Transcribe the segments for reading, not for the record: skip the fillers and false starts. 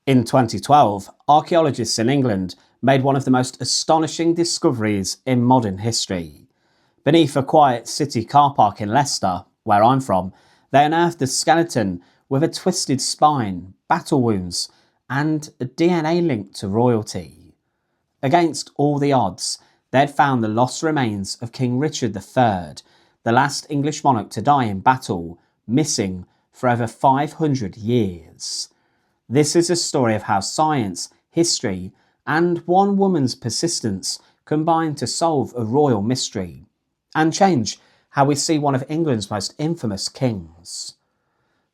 In 2012, archaeologists in England made one of the most astonishing discoveries in modern history. Beneath a quiet city car park in Leicester, where I'm from, they unearthed a skeleton with a twisted spine, battle wounds, and a DNA link to royalty. Against all the odds, they had found the lost remains of King Richard III, the last English monarch to die in battle, missing for over 500 years. This is a story of how science, history, and one woman's persistence combine to solve a royal mystery and change how we see one of England's most infamous kings.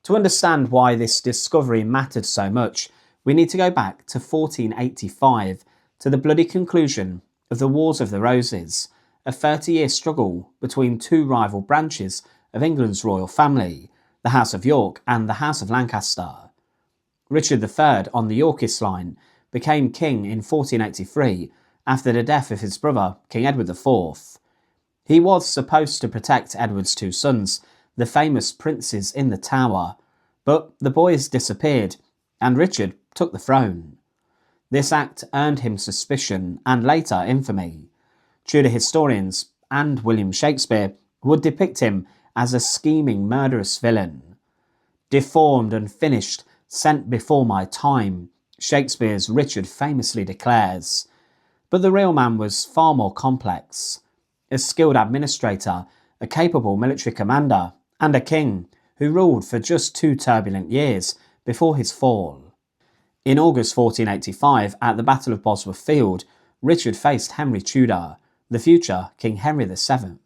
To understand why this discovery mattered so much, we need to go back to 1485, to the bloody conclusion of the Wars of the Roses, a 30-year struggle between two rival branches of England's royal family, the House of York and the House of Lancaster. Richard III, on the Yorkist line, became king in 1483 after the death of his brother, King Edward IV. He was supposed to protect Edward's two sons, the famous princes in the Tower, but the boys disappeared and Richard took the throne. This act earned him suspicion and later infamy. Tudor historians and William Shakespeare would depict him as a scheming, murderous villain. Deformed and finished, sent before my time, Shakespeare's Richard famously declares. But the real man was far more complex. A skilled administrator, a capable military commander, and a king who ruled for just 2 turbulent years before his fall. In August 1485, at the Battle of Bosworth Field, Richard faced Henry Tudor, the future King Henry VII.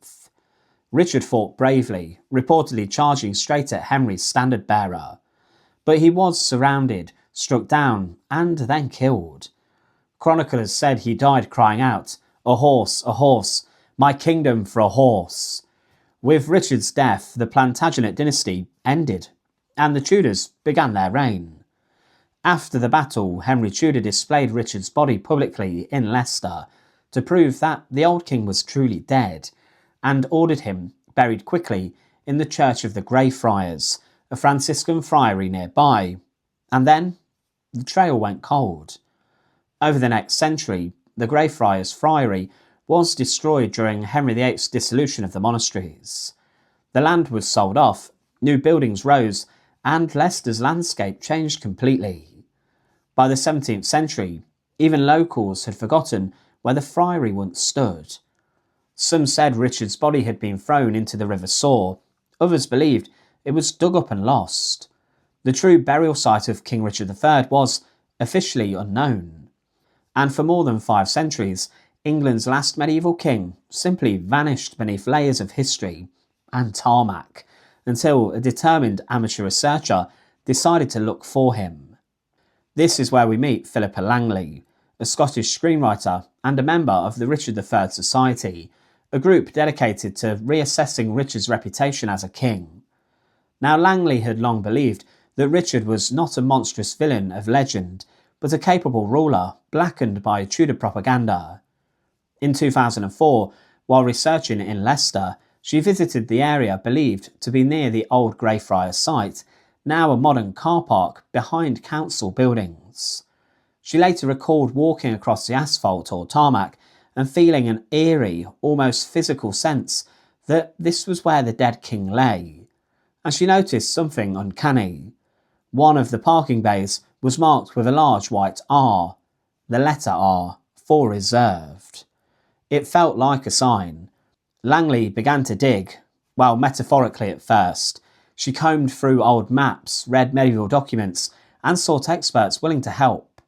Richard fought bravely, reportedly charging straight at Henry's standard-bearer. But he was surrounded, struck down, and then killed. Chroniclers said he died crying out, a horse, my kingdom for a horse." With Richard's death, the Plantagenet dynasty ended, and the Tudors began their reign. After the battle, Henry Tudor displayed Richard's body publicly in Leicester to prove that the old king was truly dead, and ordered him buried quickly in the Church of the Greyfriars, a Franciscan friary nearby, and then the trail went cold. Over the next century, the Greyfriars friary was destroyed during Henry VIII's dissolution of the monasteries. The land was sold off, new buildings rose, and Leicester's landscape changed completely. By the 17th century, even locals had forgotten where the friary once stood. Some said Richard's body had been thrown into the River Soar, others believed it was dug up and lost. The true burial site of King Richard III was officially unknown. And for more than 5 centuries, England's last medieval king simply vanished beneath layers of history and tarmac, until a determined amateur researcher decided to look for him. This is where we meet Philippa Langley, a Scottish screenwriter and a member of the Richard III Society, a group dedicated to reassessing Richard's reputation as a king. Now, Langley had long believed that Richard was not a monstrous villain of legend, but a capable ruler blackened by Tudor propaganda. In 2004, while researching in Leicester, she visited the area believed to be near the old Greyfriars site, now a modern car park behind council buildings. She later recalled walking across the asphalt or tarmac and feeling an eerie, almost physical sense that this was where the dead king lay. And she noticed something uncanny. One of the parking bays was marked with a large white R, the letter R, for reserved. It felt like a sign. Langley began to dig, well, metaphorically at first. She combed through old maps, read medieval documents, and sought experts willing to help.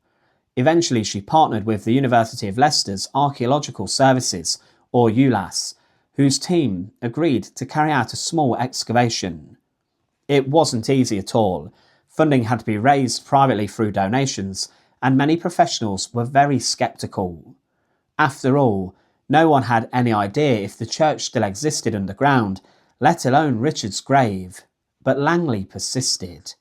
Eventually, she partnered with the University of Leicester's Archaeological Services, or ULAS, whose team agreed to carry out a small excavation. It wasn't easy at all. Funding had to be raised privately through donations, and many professionals were very sceptical. After all, no one had any idea if the church still existed underground, let alone Richard's grave. But Langley persisted.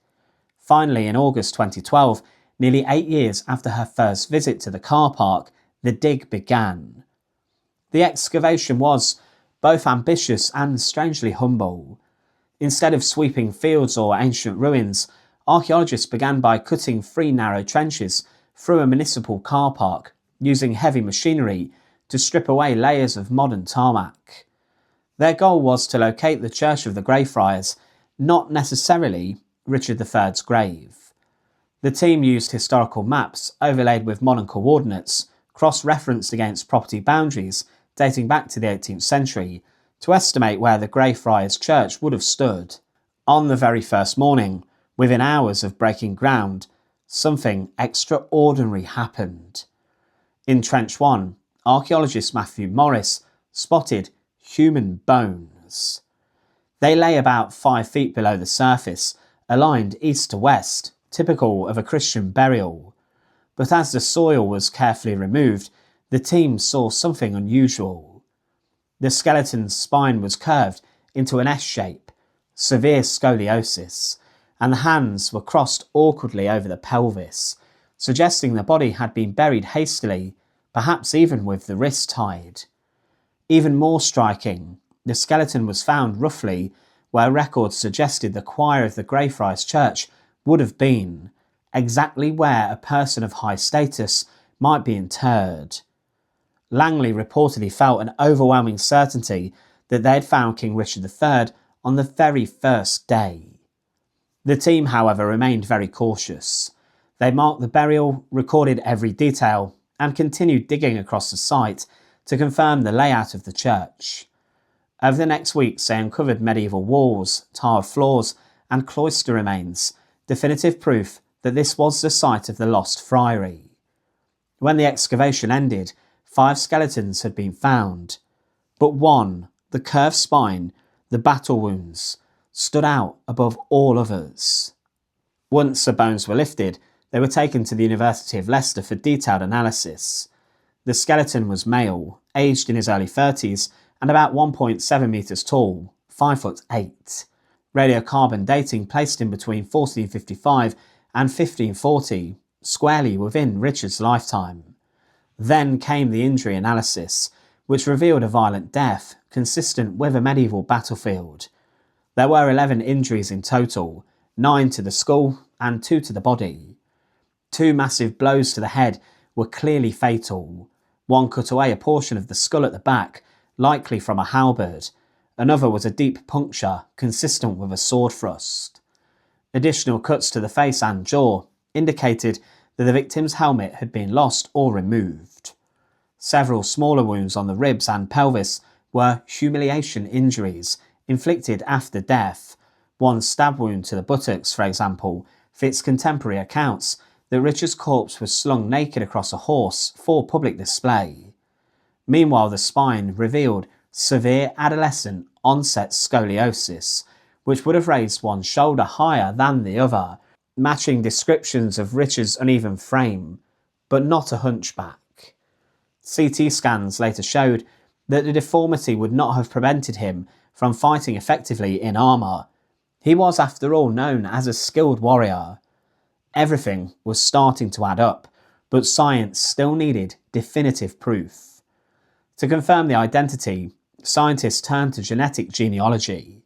Finally, in August 2012, nearly 8 years after her first visit to the car park, the dig began. The excavation was both ambitious and strangely humble. Instead of sweeping fields or ancient ruins, archaeologists began by cutting 3 narrow trenches through a municipal car park using heavy machinery to strip away layers of modern tarmac. Their goal was to locate the Church of the Greyfriars, not necessarily Richard III's grave. The team used historical maps overlaid with modern coordinates, cross-referenced against property boundaries dating back to the 18th century, to estimate where the Greyfriars Church would have stood. On the very first morning, within hours of breaking ground, something extraordinary happened. In Trench 1, archaeologist Matthew Morris spotted human bones. They lay about 5 feet below the surface, aligned east to west, typical of a Christian burial. But as the soil was carefully removed, the team saw something unusual. The skeleton's spine was curved into an S shape, severe scoliosis, and the hands were crossed awkwardly over the pelvis, suggesting the body had been buried hastily, perhaps even with the wrist tied. Even more striking, the skeleton was found roughly where records suggested the choir of the Greyfriars Church would have been, exactly where a person of high status might be interred. Langley reportedly felt an overwhelming certainty that they had found King Richard III on the very first day. The team, however, remained very cautious. They marked the burial, recorded every detail, and continued digging across the site to confirm the layout of the church. Over the next weeks, they uncovered medieval walls, tiled floors, and cloister remains, definitive proof that this was the site of the lost friary. When the excavation ended, 5 skeletons had been found, but one, the curved spine, the battle wounds, stood out above all others. Once the bones were lifted, they were taken to the University of Leicester for detailed analysis. The skeleton was male, aged in his early 30s, and about 1.7 metres tall, 5'8". Radiocarbon dating placed him between 1455 and 1540, squarely within Richard's lifetime. Then came the injury analysis, which revealed a violent death consistent with a medieval battlefield. There were 11 injuries in total, 9 to the skull and 2 to the body. 2 massive blows to the head were clearly fatal. One cut away a portion of the skull at the back, likely from a halberd. Another was a deep puncture, consistent with a sword thrust. Additional cuts to the face and jaw indicated that the victim's helmet had been lost or removed. Several smaller wounds on the ribs and pelvis were humiliation injuries inflicted after death. One stab wound to the buttocks, for example, fits contemporary accounts that Richard's corpse was slung naked across a horse for public display. Meanwhile, the spine revealed severe adolescent onset scoliosis, which would have raised one shoulder higher than the other, matching descriptions of Richard's uneven frame, but not a hunchback. CT scans later showed that the deformity would not have prevented him from fighting effectively in armour. He was, after all, known as a skilled warrior. Everything was starting to add up, but science still needed definitive proof. To confirm the identity, scientists turned to genetic genealogy.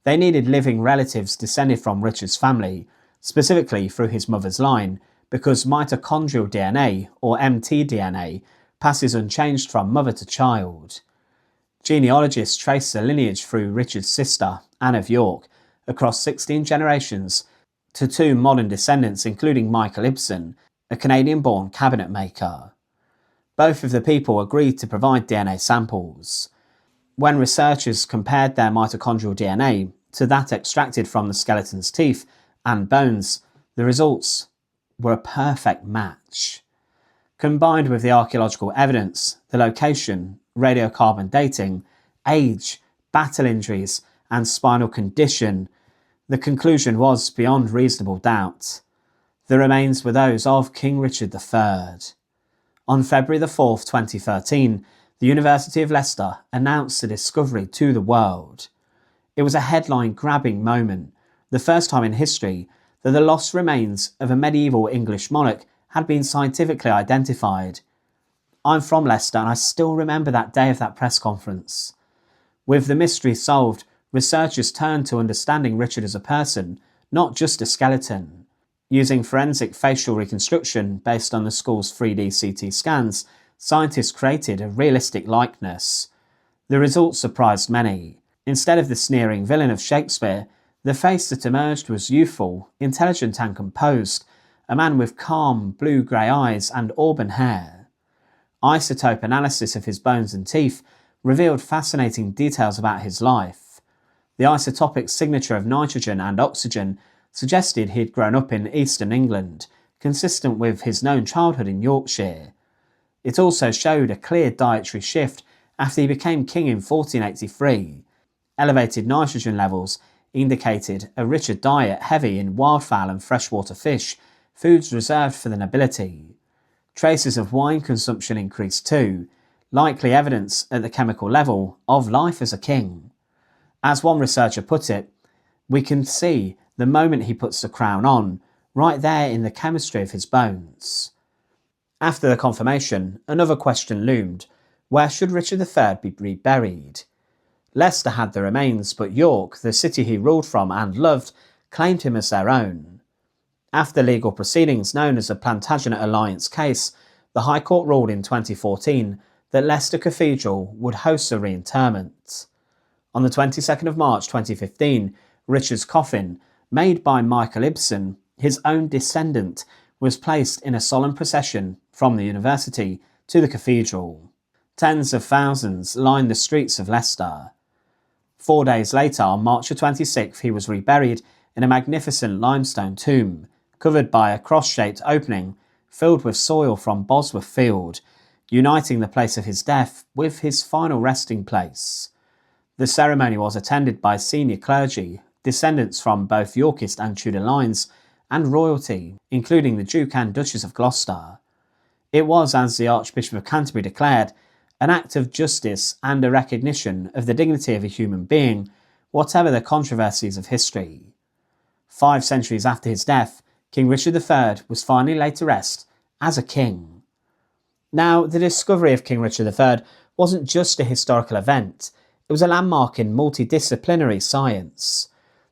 They needed living relatives descended from Richard's family, specifically through his mother's line, because mitochondrial DNA, or mtDNA, passes unchanged from mother to child. Genealogists traced the lineage through Richard's sister, Anne of York, across 16 generations to 2 modern descendants, including Michael Ibsen, a Canadian-born cabinet maker. Both of the people agreed to provide DNA samples. When researchers compared their mitochondrial DNA to that extracted from the skeleton's teeth and bones, the results were a perfect match. Combined with the archaeological evidence, the location, radiocarbon dating, age, battle injuries, and spinal condition, the conclusion was beyond reasonable doubt. The remains were those of King Richard III. On February the 4th, 2013, the University of Leicester announced the discovery to the world. It was a headline-grabbing moment, the first time in history that the lost remains of a medieval English monarch had been scientifically identified. I'm from Leicester and I still remember that day of that press conference. With the mystery solved, researchers turned to understanding Richard as a person, not just a skeleton. Using forensic facial reconstruction based on the skull's 3D CT scans, scientists created a realistic likeness. The results surprised many. Instead of the sneering villain of Shakespeare, the face that emerged was youthful, intelligent and composed, a man with calm, blue-grey eyes and auburn hair. Isotope analysis of his bones and teeth revealed fascinating details about his life. The isotopic signature of nitrogen and oxygen suggested he had grown up in eastern England, consistent with his known childhood in Yorkshire. It also showed a clear dietary shift after he became king in 1483. Elevated nitrogen levels indicated a richer diet heavy in wildfowl and freshwater fish, foods reserved for the nobility. Traces of wine consumption increased too, likely evidence at the chemical level of life as a king. As one researcher put it, we can see the moment he puts the crown on, right there in the chemistry of his bones. After the confirmation, another question loomed: where should Richard III be reburied? Leicester had the remains, but York, the city he ruled from and loved, claimed him as their own. After legal proceedings known as the Plantagenet Alliance case, the High Court ruled in 2014 that Leicester Cathedral would host a reinterment. On the 22nd of March 2015, Richard's coffin, made by Michael Ibsen, his own descendant, was placed in a solemn procession from the university to the cathedral. Tens of thousands lined the streets of Leicester. 4 days later, on March 26th, he was reburied in a magnificent limestone tomb, covered by a cross-shaped opening filled with soil from Bosworth Field, uniting the place of his death with his final resting place. The ceremony was attended by senior clergy, descendants from both Yorkist and Tudor lines, and royalty, including the Duke and Duchess of Gloucester. It was, as the Archbishop of Canterbury declared, an act of justice and a recognition of the dignity of a human being, whatever the controversies of history. 5 centuries after his death, King Richard III was finally laid to rest as a king. Now, the discovery of King Richard III wasn't just a historical event, it was a landmark in multidisciplinary science.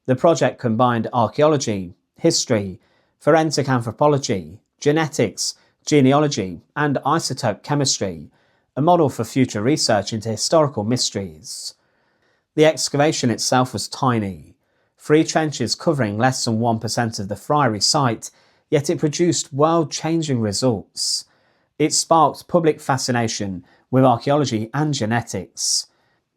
The project combined archaeology, history, forensic anthropology, genetics, genealogy, and isotope chemistry, a model for future research into historical mysteries. The excavation itself was tiny, 3 trenches covering less than 1% of the friary site, yet it produced world-changing results. It sparked public fascination with archaeology and genetics.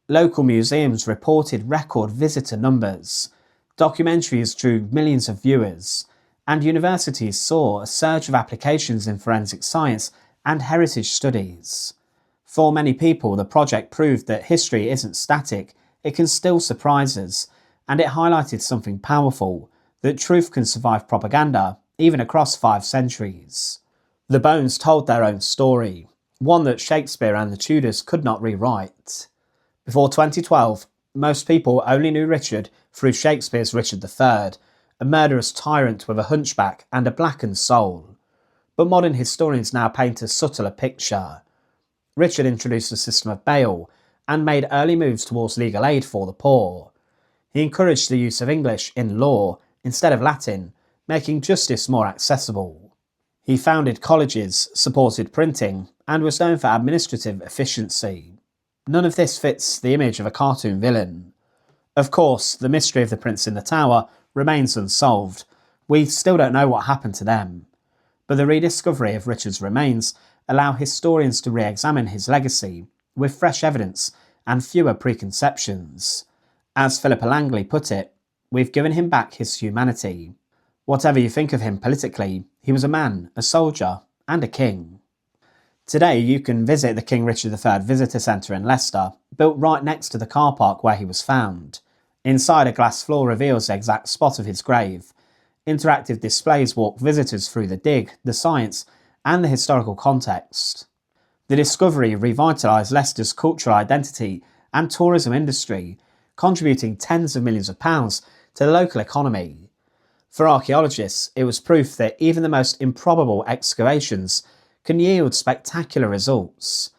Local museums reported record visitor numbers, documentaries drew millions of viewers, and universities saw a surge of applications in forensic science and heritage studies. For many people, the project proved that history isn't static, it can still surprise us, and it highlighted something powerful, that truth can survive propaganda, even across 5 centuries. The bones told their own story, one that Shakespeare and the Tudors could not rewrite. Before 2012, most people only knew Richard through Shakespeare's Richard III, a murderous tyrant with a hunchback and a blackened soul. But modern historians now paint a subtler picture. Richard introduced a system of bail and made early moves towards legal aid for the poor. He encouraged the use of English in law instead of Latin, making justice more accessible. He founded colleges, supported printing, and was known for administrative efficiency. None of this fits the image of a cartoon villain. Of course, the mystery of the Prince in the Tower remains unsolved. We still don't know what happened to them. But the rediscovery of Richard's remains allow historians to re-examine his legacy with fresh evidence and fewer preconceptions. As Philippa Langley put it, we've given him back his humanity. Whatever you think of him politically, he was a man, a soldier, and a king. Today you can visit the King Richard III Visitor Centre in Leicester, built right next to the car park where he was found. Inside, a glass floor reveals the exact spot of his grave. Interactive displays walk visitors through the dig, the science, and the historical context. The discovery revitalised Leicester's cultural identity and tourism industry, contributing tens of millions of pounds to the local economy. For archaeologists, it was proof that even the most improbable excavations can yield spectacular results.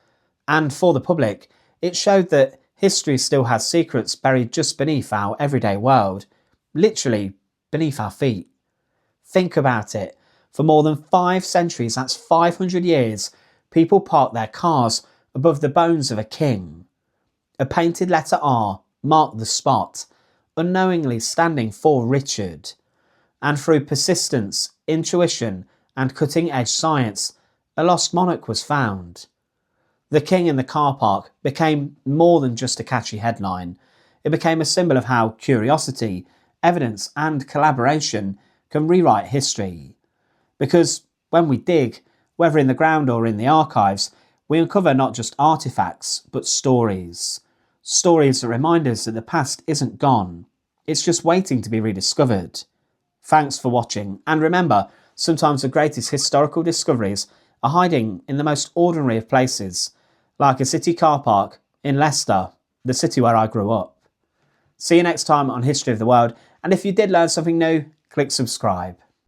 And for the public, it showed that history still has secrets buried just beneath our everyday world, literally beneath our feet. Think about it. For more than 5 centuries, that's 500 years, people parked their cars above the bones of a king. A painted letter R marked the spot, unknowingly standing for Richard. And through persistence, intuition, and cutting-edge science, a lost monarch was found. The king in the car park became more than just a catchy headline. It became a symbol of how curiosity, evidence, and collaboration can rewrite history. Because when we dig, whether in the ground or in the archives, we uncover not just artifacts, but stories. Stories that remind us that the past isn't gone. It's just waiting to be rediscovered. Thanks for watching, and remember, sometimes the greatest historical discoveries are hiding in the most ordinary of places, like a city car park in Leicester, the city where I grew up. See you next time on History of the World, and if you did learn something new, click subscribe.